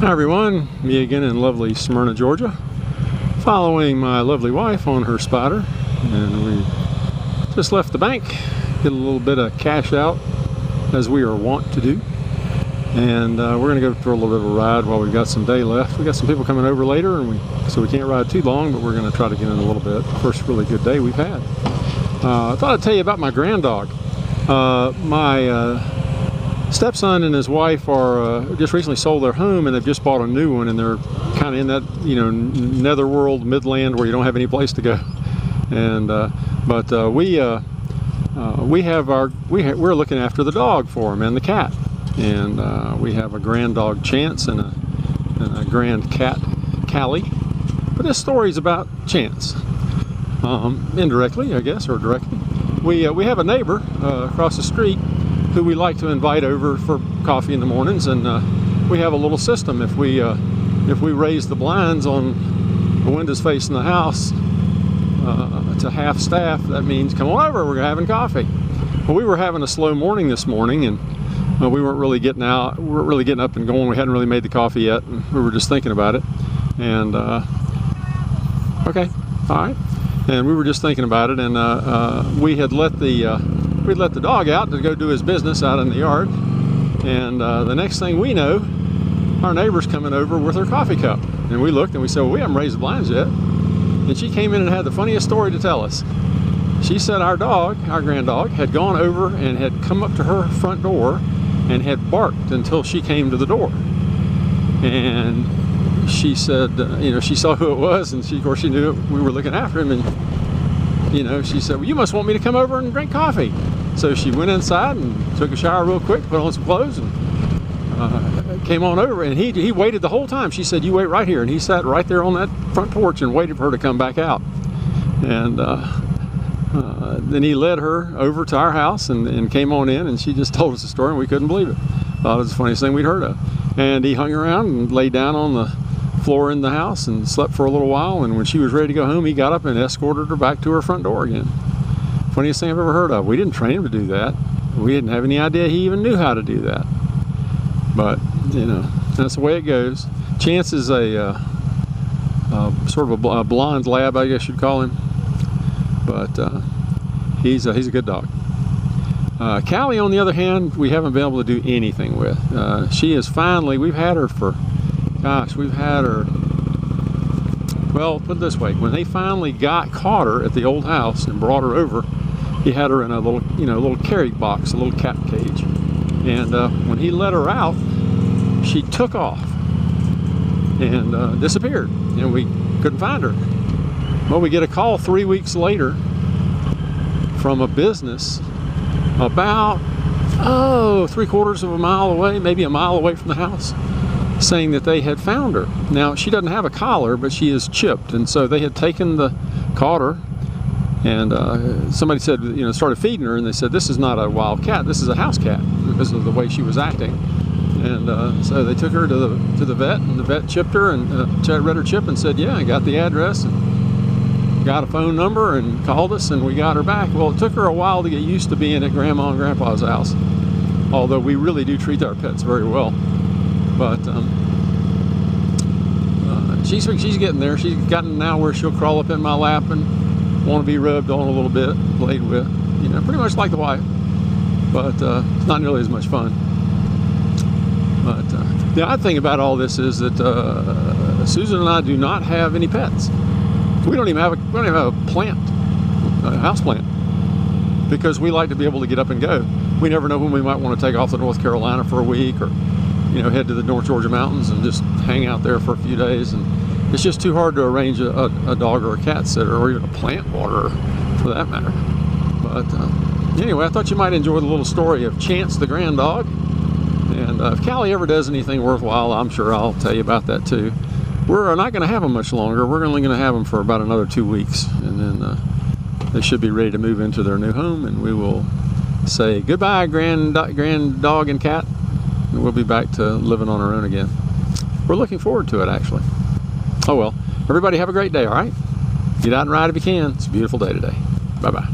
Hi everyone, me again in lovely Smyrna, Georgia, following my lovely wife on her Spider, and we just left the bank, get a little bit of cash out as we are wont to do, and we're going to go for a little bit of a ride while we've got some day left. We got some people coming over later, and so we can't ride too long, but we're going to try to get in a little bit. First really good day we've had. I thought I'd tell you about my grand dog. My stepson and his wife are just recently sold their home, and they've just bought a new one, and they're kind of in that, you know, netherworld midland where you don't have any place to go. And we're looking after the dog for him and the cat, and we have a grand dog Chance and a grand cat Callie. But this story's about Chance, indirectly, I guess, or directly. We have a neighbor across the street who we like to invite over for coffee in the mornings, and we have a little system. If we raise the blinds on the windows facing the house to half staff, that means come on over, we're having coffee. Well, we were having a slow morning this morning, and we weren't really getting out. We weren't really getting up and going. We hadn't really made the coffee yet, and we were just thinking about it. And okay, all right. And we were just thinking about it, and we had let the dog out to go do his business out in the yard, and the next thing we know, our neighbor's coming over with her coffee cup, and we looked and we said, well, we haven't raised the blinds yet. And she came in and had the funniest story to tell us. She said our dog, our grand dog, had gone over and had come up to her front door and had barked until she came to the door. And she said, you know, she saw who it was, and of course she knew we were looking after him, and you know, she said, well, you must want me to come over and drink coffee. So she went inside and took a shower real quick, put on some clothes, and came on over, and he waited the whole time. She said, you wait right here, and he sat right there on that front porch and waited for her to come back out. And then he led her over to our house and came on in, and she just told us the story, and we couldn't believe it. Thought it was the funniest thing we'd heard of. And he hung around and laid down on the floor in the house and slept for a little while, and when she was ready to go home, he got up and escorted her back to her front door again. Funniest thing I've ever heard of. We didn't train him to do that. We didn't have any idea he even knew how to do that. But, you know, that's the way it goes. Chance is a sort of a blonde lab, I guess you'd call him. But he's a good dog. Callie, on the other hand, we haven't been able to do anything with. She is finally, we've had her for, gosh, we've had her, well, put it this way, when they finally caught her at the old house and brought her over, he had her in a little, you know, little carry box, a little cat cage. And when he let her out, she took off and disappeared, and we couldn't find her. Well, we get a call 3 weeks later from a business about, 3/4 of a mile away, maybe a mile away from the house, saying that they had found her. Now, she doesn't have a collar, but she is chipped, and so they had caught her, and somebody said, you know, started feeding her, and they said, this is not a wild cat, this is a house cat, because of the way she was acting. And so they took her to the vet, and the vet chipped her, and read her chip and said, yeah, I got the address, and got a phone number, and called us, and we got her back. Well, it took her a while to get used to being at Grandma and Grandpa's house, although we really do treat our pets very well. But she's getting there. She's gotten now where she'll crawl up in my lap and want to be rubbed on a little bit, played with, you know, pretty much like the wife, but it's not nearly as much fun. But the odd thing about all this is that Susan and I do not have any pets. We don't even have a plant, a house plant, because we like to be able to get up and go. We never know when we might want to take off to North Carolina for a week, or, you know, head to the North Georgia mountains and just hang out there for a few days. And it's just too hard to arrange a dog or a cat sitter, or even a plant waterer for that matter. But anyway, I thought you might enjoy the little story of Chance the grand dog. And if Callie ever does anything worthwhile, I'm sure I'll tell you about that too. We're not going to have them much longer. We're only going to have them for about another 2 weeks, and then they should be ready to move into their new home, and we will say goodbye, grand dog and cat, and we'll be back to living on our own again. We're looking forward to it, actually. Oh well, everybody have a great day, all right? Get out and ride if you can. It's a beautiful day today. Bye-bye.